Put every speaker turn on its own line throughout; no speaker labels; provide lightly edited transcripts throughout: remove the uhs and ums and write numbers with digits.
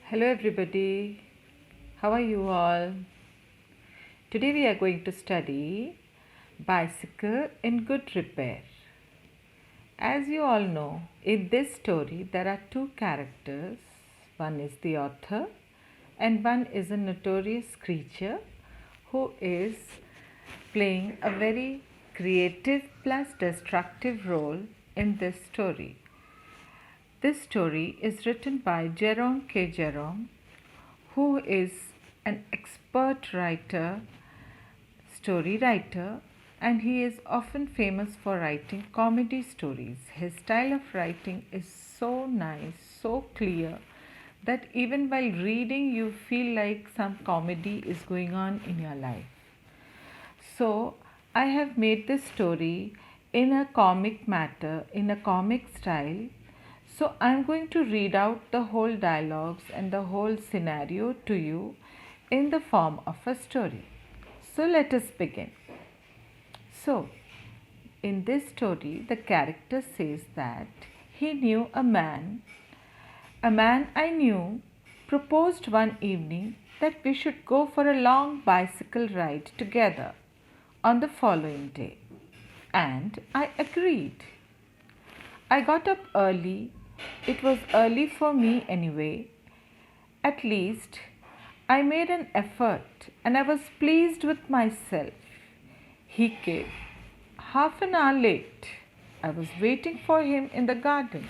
Hello, everybody. How are you all? Today we are going to study Bicycle in Good Repair. As you all know, in this story there are two characters. One is the author and one is a notorious creature who is playing a very creative plus destructive role in this story. This story is written by Jerome K. Jerome, who is an expert writer, story writer, and he is often famous for writing comedy stories. His style of writing is so nice, so clear, that even while reading, you feel like some comedy is going on in your life. So, I have made this story in a comic matter, in a comic style. So, I am going to read out the whole dialogues and the whole scenario to you in the form of a story. So, let us begin. So, in this story, the character says that he knew a man I knew proposed one evening that we should go for a long bicycle ride together on the following day, and I agreed. I got up early. It was early for me anyway. At least I made an effort and I was pleased with myself. He came half an hour late. I was waiting for him in the garden,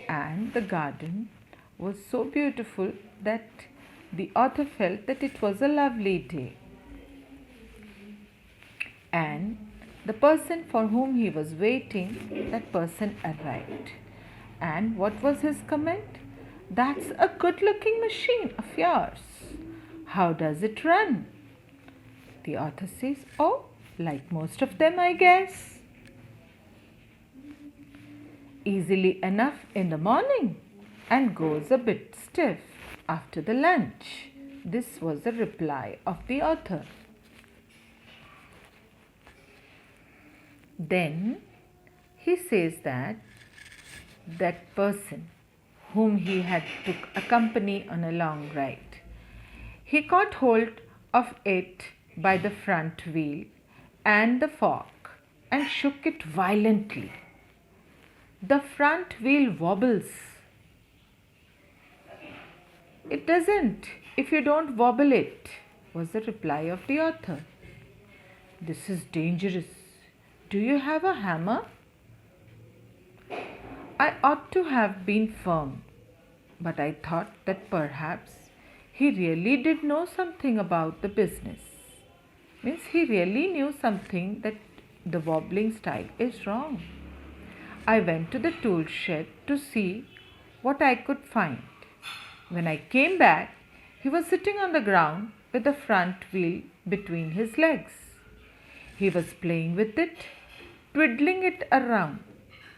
and the garden was so beautiful that the author felt that it was a lovely day. And the person for whom he was waiting, that person arrived. And what was his comment? That's a good looking machine of yours. How does it run? The author says, oh, like most of them, I guess. Easily enough in the morning and goes a bit stiff after the lunch. This was the reply of the author. Then he says that person whom he had to accompany on a long ride, he caught hold of it by the front wheel and the fork and shook it violently. The front wheel wobbles. It doesn't if you don't wobble it, was the reply of the author. This is dangerous. Do you have a hammer? I ought to have been firm, but I thought that perhaps he really did know something about the business. Means he really knew something that the wobbling style is wrong. I went to the tool shed to see what I could find. When I came back, he was sitting on the ground with the front wheel between his legs. He was playing with it, twiddling it around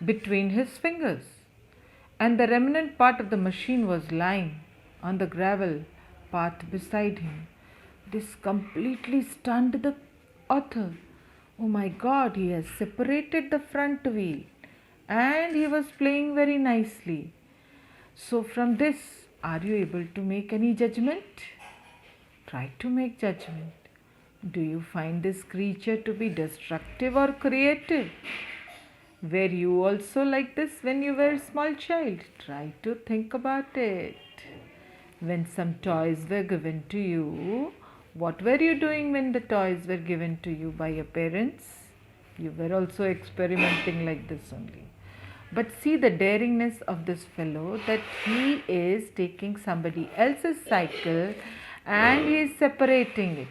between his fingers, and the remnant part of the machine was lying on the gravel path beside him. This completely stunned the author. Oh my God, he has separated the front wheel and he was playing very nicely. So from this, are you able to make any judgment? Try to make judgment. Do you find this creature to be destructive or creative? Were you also like this when you were a small child? Try to think about it. When some toys were given to you, what were you doing when the toys were given to you by your parents? You were also experimenting like this only. But see the daringness of this fellow, that he is taking somebody else's cycle and he is separating it.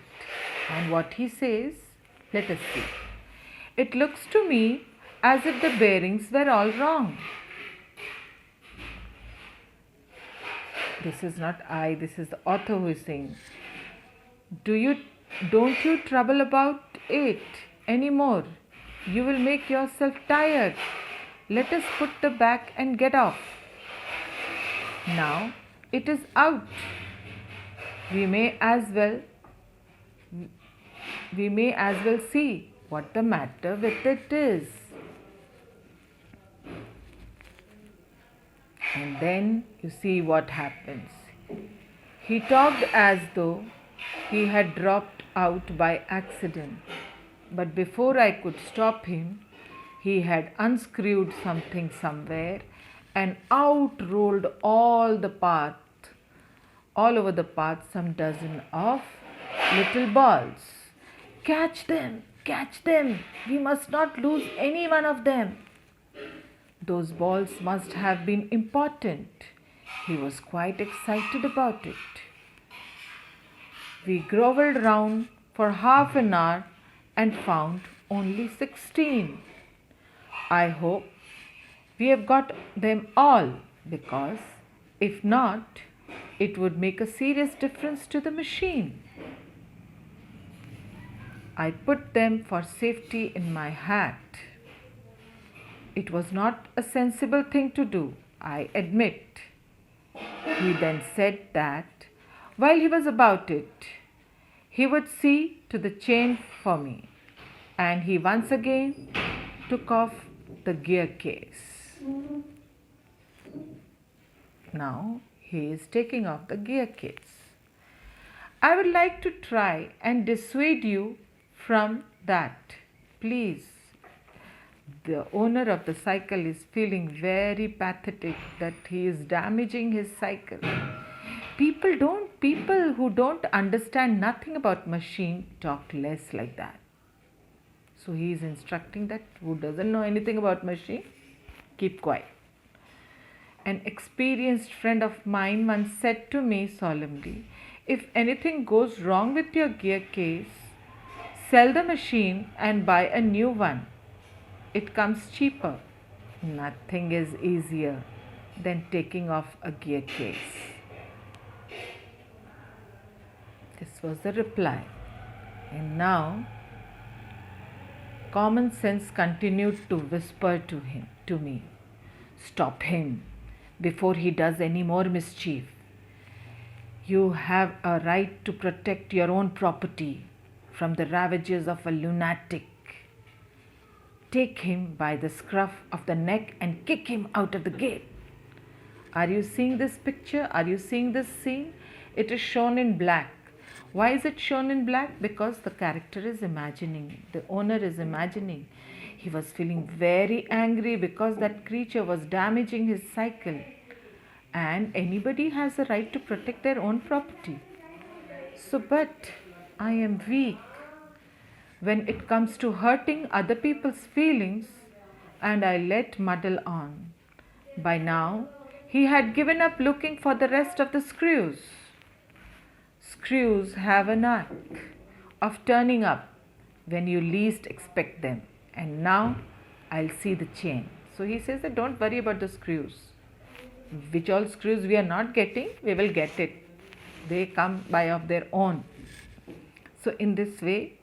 And what he says, let us see. It looks to me as if the bearings were all wrong. This is not I, this is the author who is saying. Don't you trouble about it anymore. You will make yourself tired. Let us put the back and get off. Now it is out. We may as well see what the matter with it is. And then you see what happens. He talked as though he had dropped out by accident, but before I could stop him, he had unscrewed something somewhere and out rolled all over the path, some dozen of little balls. Catch them, we must not lose any one of them. Those balls must have been important. He was quite excited about it. We grovelled round for half an hour and found only 16. I hope we have got them all, because if not, it would make a serious difference to the machine. I put them for safety in my hat. It was not a sensible thing to do, I admit. He then said that while he was about it, he would see to the chain for me, and he once again took off the gear case. Now he is taking off the gear case. I would like to try and dissuade you from that, please. The owner of the cycle is feeling very pathetic that he is damaging his cycle. People who don't understand nothing about machine talk less like that. So he is instructing that who doesn't know anything about machine, keep quiet. An experienced friend of mine once said to me solemnly, if anything goes wrong with your gear case, sell the machine and buy a new one. It comes cheaper. Nothing is easier than taking off a gear case. This was the reply. And now, common sense continued to whisper to me, stop him before he does any more mischief. You have a right to protect your own property from the ravages of a lunatic. Take him by the scruff of the neck and kick him out of the gate. Are you seeing this picture? Are you seeing this scene? It is shown in black. Why is it shown in black? Because the character is imagining, the owner is imagining. He was feeling very angry because that creature was damaging his cycle. And anybody has a right to protect their own property. So, but I am weak when it comes to hurting other people's feelings, and I let muddle on. By now, he had given up looking for the rest of the screws. Screws have a knack of turning up when you least expect them. And now I'll see the chain. So he says that don't worry about the screws. Which all screws we are not getting, we will get it. They come by of their own. So in this way,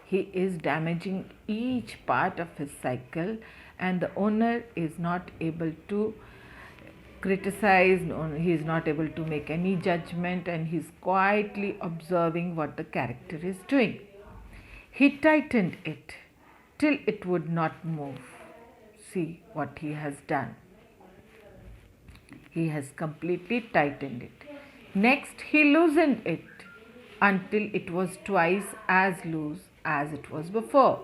he is damaging each part of his cycle, and the owner is not able to criticize, he is not able to make any judgment, and he is quietly observing what the character is doing. He tightened it till it would not move. See what he has done. He has completely tightened it. Next, he loosened it until it was twice as loose as it was before.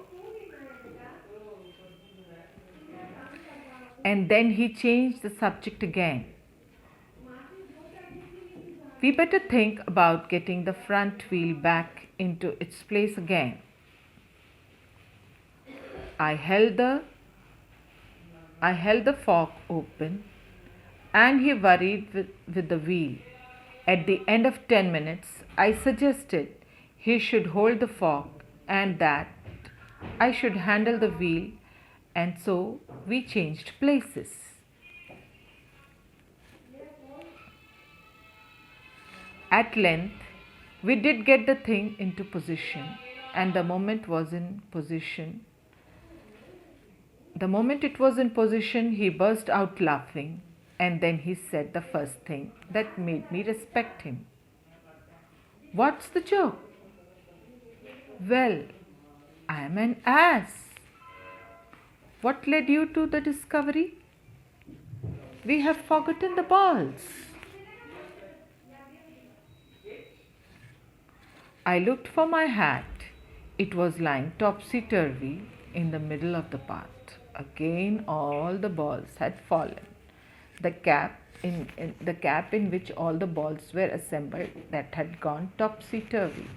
And then he changed the subject again. We better think about getting the front wheel back into its place again. I held the fork open, and he worried with the wheel. At the end of 10 minutes, I suggested he should hold the fork and that I should handle the wheel, and so we changed places. At length, we did get the thing into position, and the moment it was in position, he burst out laughing, and then he said the first thing that made me respect him. What's the joke? Well, I am an ass. What led you to the discovery? We have forgotten the balls. I looked for my hat. It was lying topsy-turvy in the middle of the path. Again, all the balls had fallen. The cap in which all the balls were assembled, that had gone topsy-turvy.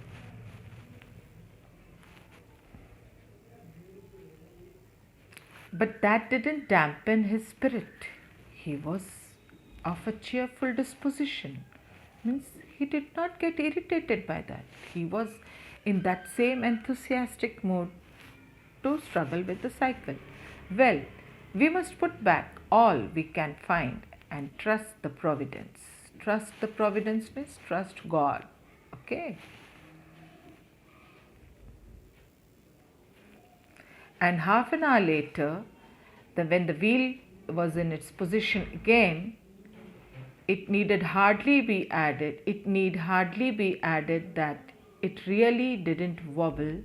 But that didn't dampen his spirit. He was of a cheerful disposition. Means he did not get irritated by that. He was in that same enthusiastic mood to struggle with the cycle. Well, we must put back all we can find and trust the providence. Trust the providence means trust God. Okay. And half an hour later, when the wheel was in its position again, it need hardly be added that it really didn't wobble.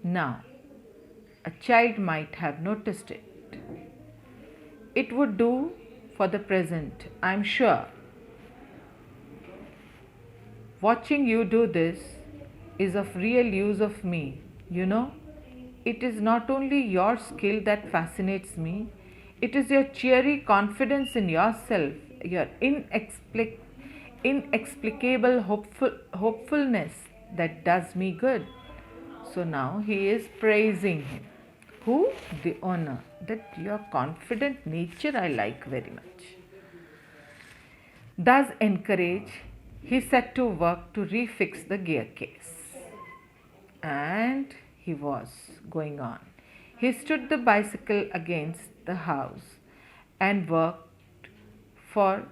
Now, a child might have noticed it. It would do for the present, I'm sure. Watching you do this is of real use of me, you know. It is not only your skill that fascinates me, it is your cheery confidence in yourself, your inexplicable hopefulness that does me good. So now he is praising him. Who? The owner. That your confident nature I like very much. Thus encouraged, he set to work to refix the gear case. And he was going on. He stood the bicycle against the house and worked from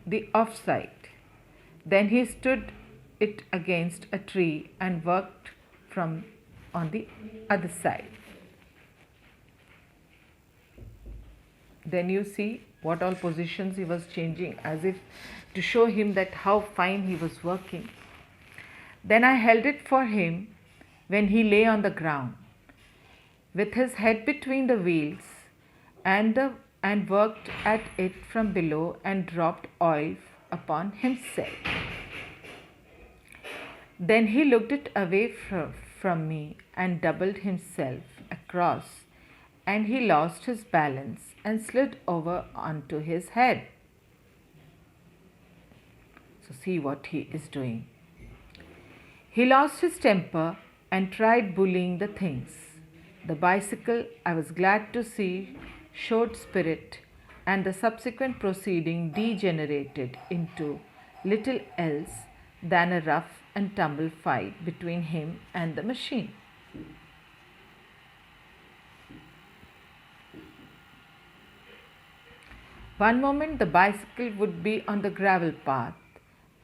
the off side. Then he stood it against a tree and worked from on the other side. Then you see what all positions he was changing, as if to show him that how fine he was working. Then I held it for him when he lay on the ground, with his head between the wheels, and worked at it from below and dropped oil upon himself. Then he looked it away from me and doubled himself across, and he lost his balance and slid over onto his head. So see what he is doing. He lost his temper and tried bullying the things. The bicycle, I was glad to see, showed spirit, and the subsequent proceeding degenerated into little else than a rough and tumble fight between him and the machine. One moment the bicycle would be on the gravel path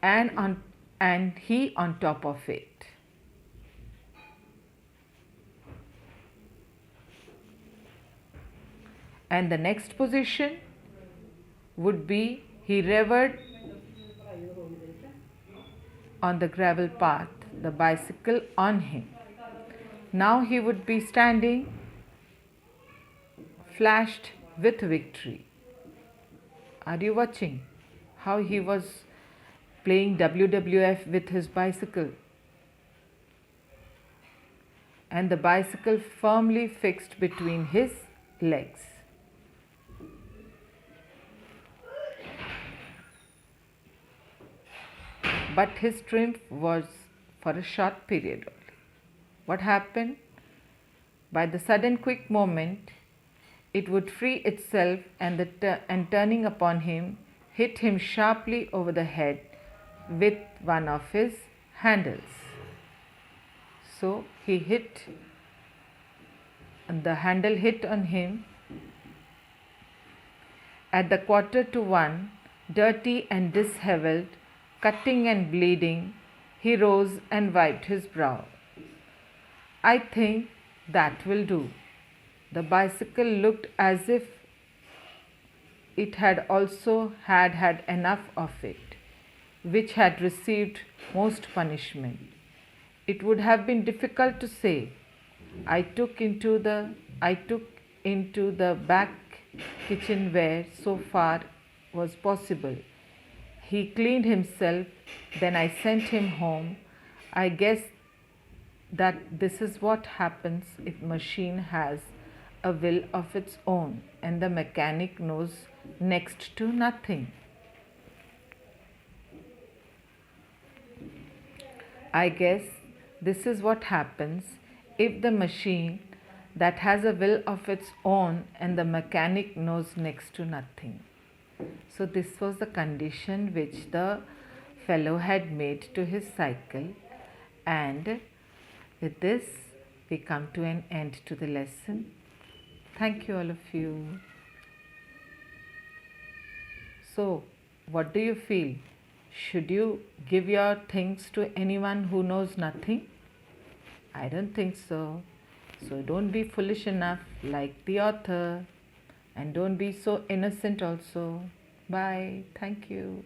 and he on top of it. And the next position would be he revered on the gravel path, the bicycle on him. Now he would be standing, flashed with victory. Are you watching how he was playing WWF with his bicycle? And the bicycle firmly fixed between his legs. But his triumph was for a short period only. What happened? By the sudden quick moment, it would free itself and turning upon him, hit him sharply over the head with one of his handles. So he hit, and the handle hit on him. At the 1:15, dirty and disheveled, cutting and bleeding, he rose and wiped his brow. I think that will do. The bicycle looked as if it had also had enough of it, which had received most punishment. It would have been difficult to say. I took into the back kitchen where, so far was possible, He cleaned himself, then I sent him home. I guess that this is what happens if machine has a will of its own and the mechanic knows next to nothing. I guess this is what happens if the machine that has a will of its own and the mechanic knows next to nothing. So this was the condition which the fellow had made to his cycle, and with this we come to an end to the lesson. Thank you all of you. So what do you feel? Should you give your things to anyone who knows nothing? I don't think so. So don't be foolish enough like the author, and don't be so innocent also. Bye. Thank you.